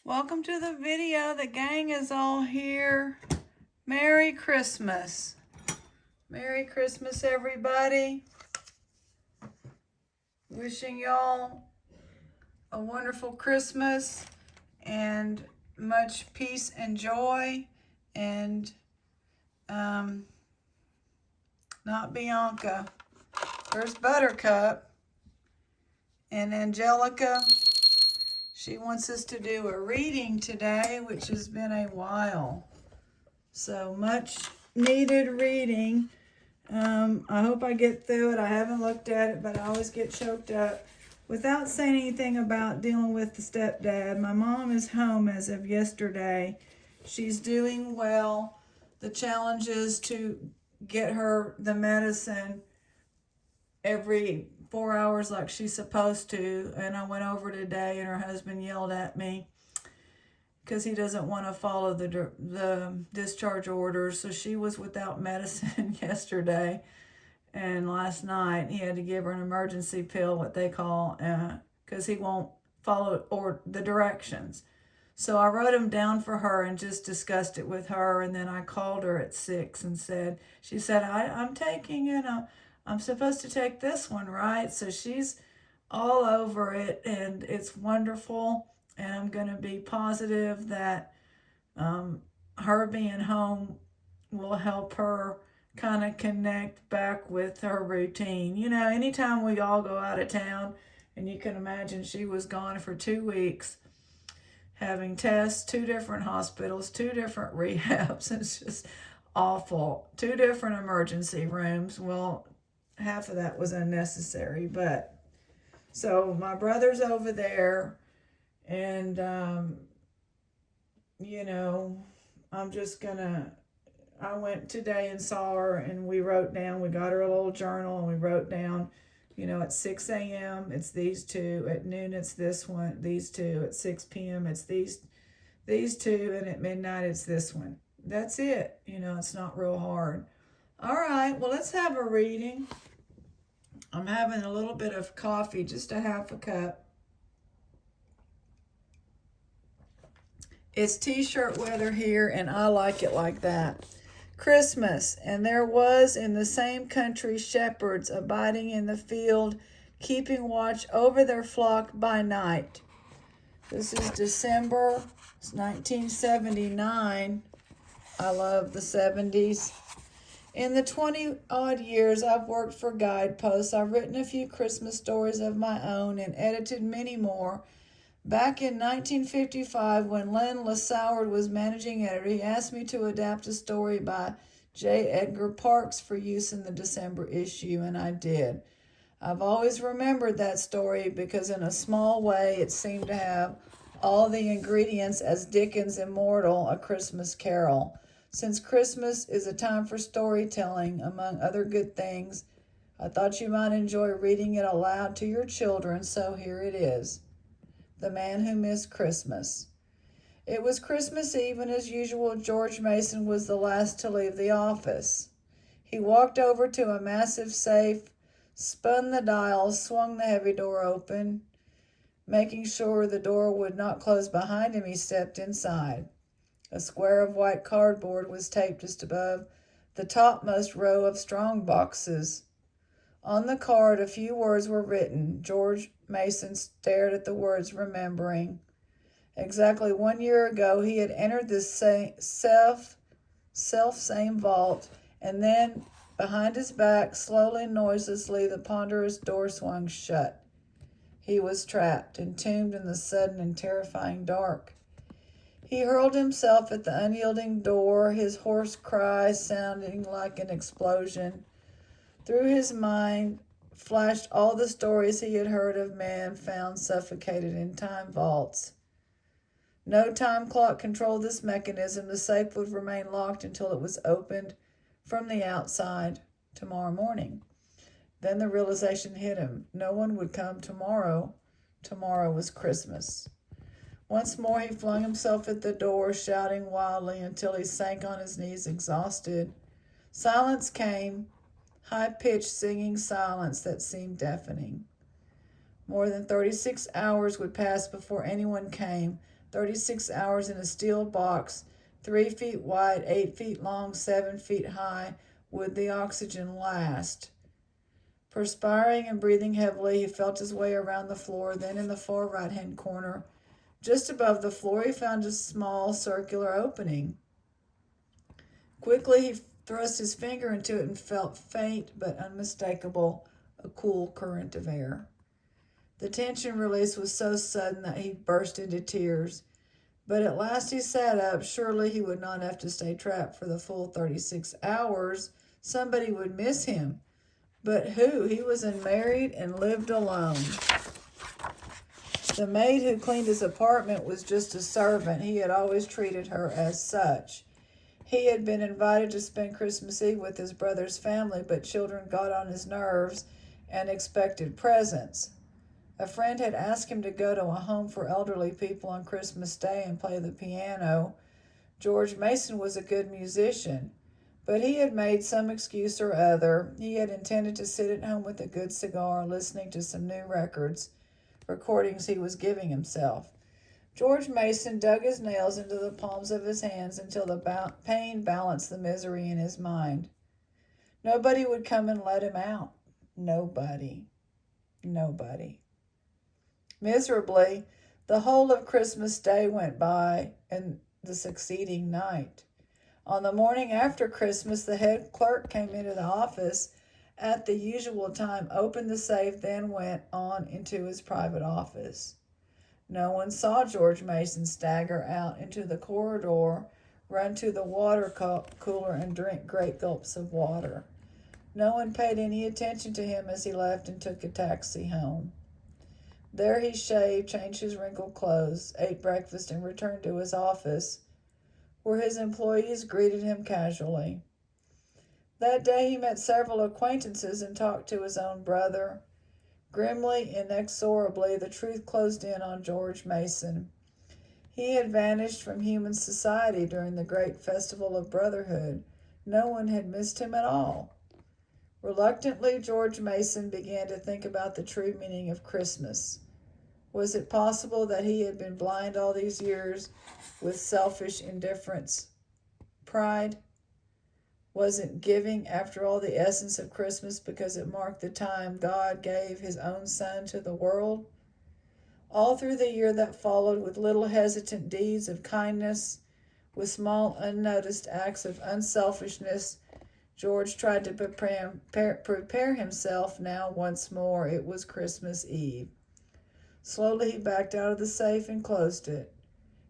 Welcome to the video. The gang is all here. Merry Christmas. Merry Christmas, everybody. Wishing y'all a wonderful Christmas and much peace and joy. And not Bianca. There's Buttercup and Angelica. She wants us to do a reading today, which has been a while. So much needed reading. I hope I get through it. I haven't looked at it, but I always get choked up. Without saying anything about dealing with the stepdad, my mom is home as of yesterday. She's doing well. The challenge is to get her the medicine every 4 hours like she's supposed to. And I went over today and her husband yelled at me because he doesn't want to follow the discharge orders. So she was without medicine yesterday. And last night he had to give her an emergency pill, what they call, because he won't follow the directions. So I wrote them down for her and just discussed it with her. And then I called her at 6 and she said, I'm taking it. I'm supposed to take this one, right? So she's all over it and it's wonderful. And I'm going to be positive that her being home will help her kind of connect back with her routine. You know, anytime we all go out of town, and you can imagine she was gone for 2 weeks, having tests, 2 different hospitals, 2 different rehabs. It's just awful. 2 different emergency rooms. Well, half of that was unnecessary, but so my brother's over there, and you know, I went today and saw her, and we wrote down, we got her a little journal, and we wrote down, you know, at 6 a.m. it's these 2, at noon it's this one, these 2, at 6 p.m. it's these 2, and at midnight it's this one. That's it. You know, it's not real hard. All right, well, let's have a reading. I'm having a little bit of coffee, just a half a cup. It's t-shirt weather here, and I like it like that. Christmas, and there was in the same country shepherds abiding in the field, keeping watch over their flock by night. This is December 1979. I love the 70s. In the 20-odd years I've worked for Guideposts, I've written a few Christmas stories of my own and edited many more. Back in 1955, when Len Lasauer was managing editor, he asked me to adapt a story by J. Edgar Parks for use in the December issue, and I did. I've always remembered that story because in a small way it seemed to have all the ingredients as Dickens' immortal A Christmas Carol. Since Christmas is a time for storytelling, among other good things, I thought you might enjoy reading it aloud to your children, so here it is. The Man Who Missed Christmas. It was Christmas Eve, and as usual, George Mason was the last to leave the office. He walked over to a massive safe, spun the dial, swung the heavy door open. Making sure the door would not close behind him, he stepped inside. A square of white cardboard was taped just above the topmost row of strong boxes. On the card, a few words were written. George Mason stared at the words, remembering. Exactly 1 year ago, he had entered this self-same vault, and then, behind his back, slowly and noiselessly, the ponderous door swung shut. He was trapped, entombed in the sudden and terrifying dark. He hurled himself at the unyielding door, his hoarse cry sounding like an explosion. Through his mind flashed all the stories he had heard of man found suffocated in time vaults. No time clock controlled this mechanism. The safe would remain locked until it was opened from the outside tomorrow morning. Then the realization hit him. No one would come tomorrow. Tomorrow was Christmas. Once more he flung himself at the door, shouting wildly until he sank on his knees exhausted. Silence came, high-pitched singing silence that seemed deafening. More than 36 hours would pass before anyone came. 36 hours in a steel box, 3 feet wide, 8 feet long, 7 feet high. Would the oxygen last? Perspiring and breathing heavily, he felt his way around the floor. Then in the far right-hand corner, just above the floor, he found a small circular opening. Quickly, he thrust his finger into it and felt faint but unmistakable, a cool current of air. The tension release was so sudden that he burst into tears. But at last he sat up. Surely he would not have to stay trapped for the full 36 hours. Somebody would miss him. But who? He was unmarried and lived alone. The maid who cleaned his apartment was just a servant. He had always treated her as such. He had been invited to spend Christmas Eve with his brother's family, but children got on his nerves and expected presents. A friend had asked him to go to a home for elderly people on Christmas Day and play the piano. George Mason was a good musician, but he had made some excuse or other. He had intended to sit at home with a good cigar, listening to some new recordings he was giving himself. George Mason dug his nails into the palms of his hands until the pain balanced the misery in his mind. Nobody would come and let him out. Nobody. Miserably, the whole of Christmas Day went by and the succeeding night. On the morning after Christmas, the head clerk came into the office at the usual time, opened the safe, then went on into his private office. No one saw George Mason stagger out into the corridor, run to the water cooler, and drink great gulps of water. No one paid any attention to him as he left and took a taxi home. There he shaved, changed his wrinkled clothes, ate breakfast, and returned to his office, where his employees greeted him casually. That day he met several acquaintances and talked to his own brother. Grimly, inexorably, the truth closed in on George Mason. He had vanished from human society during the great festival of brotherhood. No one had missed him at all. Reluctantly, George Mason began to think about the true meaning of Christmas. Was it possible that he had been blind all these years with selfish indifference, pride? Wasn't giving, after all, the essence of Christmas because it marked the time God gave his own Son to the world? All through the year that followed, with little hesitant deeds of kindness, with small unnoticed acts of unselfishness, George tried to prepare himself now once more. It was Christmas Eve. Slowly he backed out of the safe and closed it.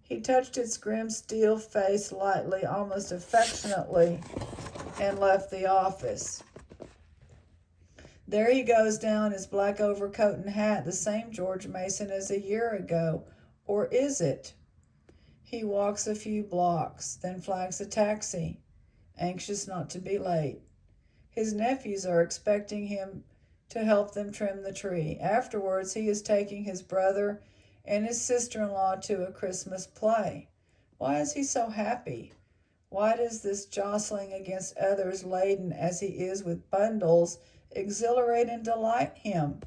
He touched its grim steel face lightly, almost affectionately, and left the office. There he goes down, his black overcoat and hat, the same George Mason as a year ago. Or is it? He walks a few blocks, then flags a taxi, anxious not to be late. His nephews are expecting him to help them trim the tree. Afterwards, he is taking his brother and his sister-in-law to a Christmas play. Why is he so happy? Why does this jostling against others, laden as he is with bundles, exhilarate and delight him?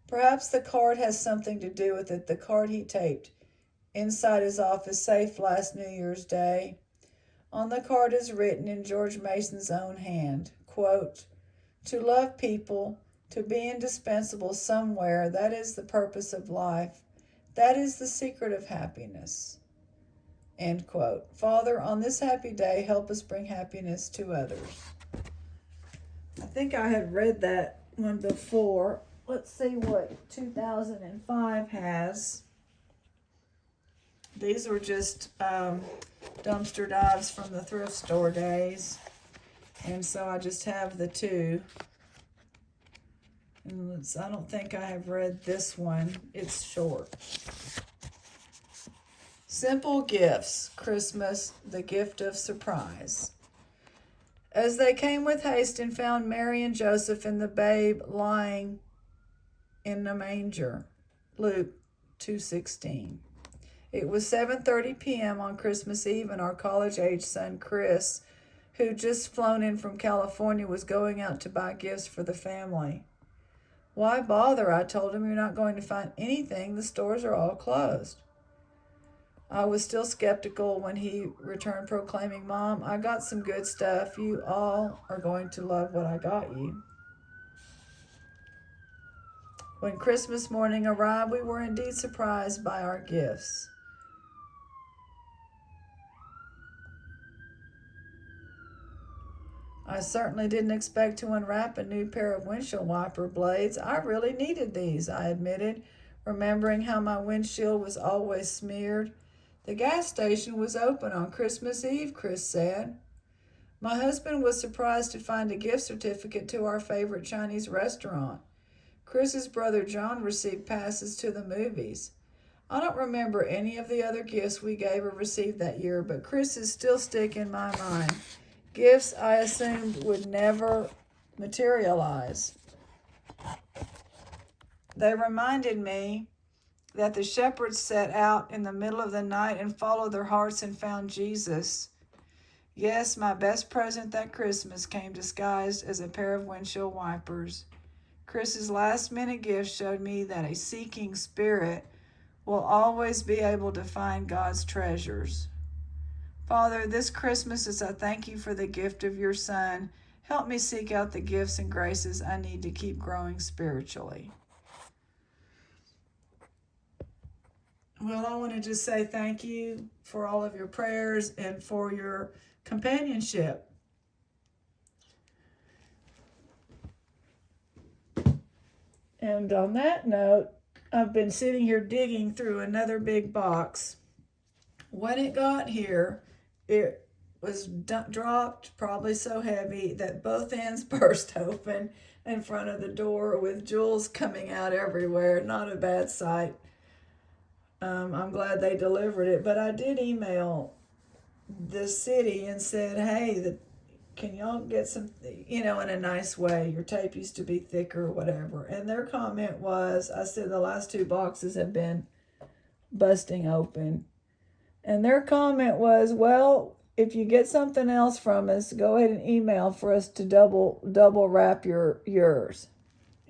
Perhaps the card has something to do with it, the card he taped inside his office safe last New Year's Day. On the card is written in George Mason's own hand, quote, "To love people, to be indispensable somewhere, that is the purpose of life. That is the secret of happiness." End quote. Father, on this happy day, help us bring happiness to others. I think I had read that one before. Let's see what 2005 has. These were just dumpster dives from the thrift store days. And so I just have the two. And I don't think I have read this one. It's short. Simple Gifts, Christmas, the Gift of Surprise. As they came with haste and found Mary and Joseph and the babe lying in the manger. Luke 2:16. It was 7:30 p.m. on Christmas Eve, and our college-age son, Chris, who'd just flown in from California, was going out to buy gifts for the family. "Why bother?" I told him. "You're not going to find anything. The stores are all closed." I was still skeptical when he returned proclaiming, "Mom, I got some good stuff. You all are going to love what I got you." When Christmas morning arrived, we were indeed surprised by our gifts. I certainly didn't expect to unwrap a new pair of windshield wiper blades. I really needed these, I admitted, remembering how my windshield was always smeared. The gas station was open on Christmas Eve, Chris said. My husband was surprised to find a gift certificate to our favorite Chinese restaurant. Chris's brother John received passes to the movies. I don't remember any of the other gifts we gave or received that year, but Chris's still stick in my mind. Gifts I assumed would never materialize. They reminded me that the shepherds set out in the middle of the night and followed their hearts and found Jesus. Yes, my best present that Christmas came disguised as a pair of windshield wipers. Chris's last-minute gift showed me that a seeking spirit will always be able to find God's treasures. Father, this Christmas, as I thank you for the gift of your Son, help me seek out the gifts and graces I need to keep growing spiritually. Well, I want to just say thank you for all of your prayers and for your companionship. And on that note, I've been sitting here digging through another big box. When it got here, it was dropped, probably so heavy that both ends burst open in front of the door with jewels coming out everywhere. Not a bad sight. I'm glad they delivered it, but I did email the city and said, hey, can y'all get some, in a nice way. Your tape used to be thicker or whatever. And their comment was, I said the last 2 boxes have been busting open. And their comment was, well, if you get something else from us, go ahead and email for us to double wrap yours.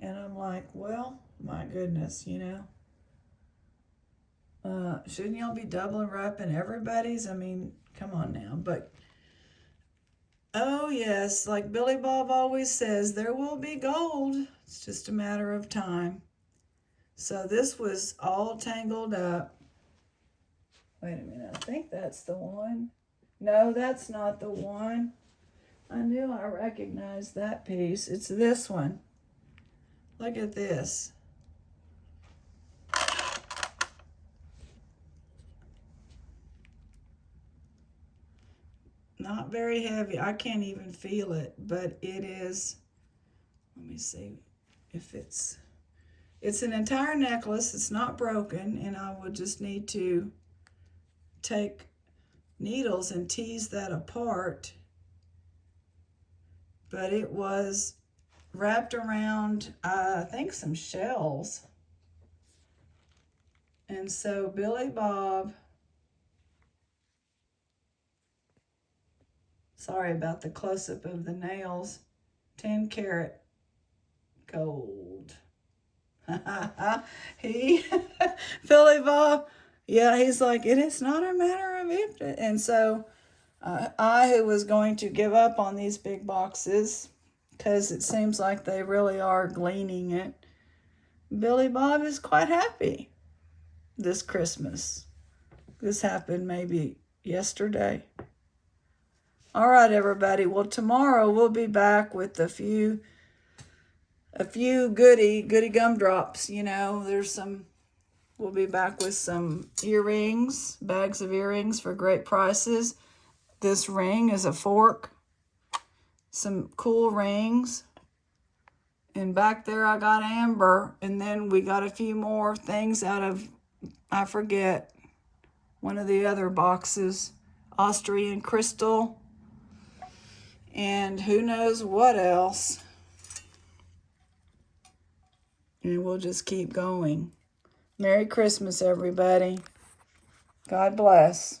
And I'm like, well, my goodness, shouldn't y'all be double wrapping everybody's? I mean, come on now. But, oh yes, like Billy Bob always says, there will be gold. It's just a matter of time. So this was all tangled up. Wait a minute, I think that's the one. No, that's not the one. I knew I recognized that piece. It's this one. Look at this. Not very heavy. I can't even feel it, but it is. Let me see if it's an entire necklace. It's not broken, and I would just need to take needles and tease that apart. But it was wrapped around, I think, some shells. And so Billy Bob, sorry about the close-up of the nails, 10 karat gold. Billy Bob, yeah, he's like, it is not a matter of if. And so I, who was going to give up on these big boxes, because it seems like they really are gleaning it, Billy Bob is quite happy this Christmas. This happened maybe yesterday. All right, everybody. Well, tomorrow we'll be back with a few goody gumdrops. We'll be back with some earrings, bags of earrings for great prices. This ring is a fork. Some cool rings. And back there I got amber. And then we got a few more things out of, I forget, one of the other boxes. Austrian crystal. And who knows what else. And we'll just keep going. Merry Christmas, everybody. God bless.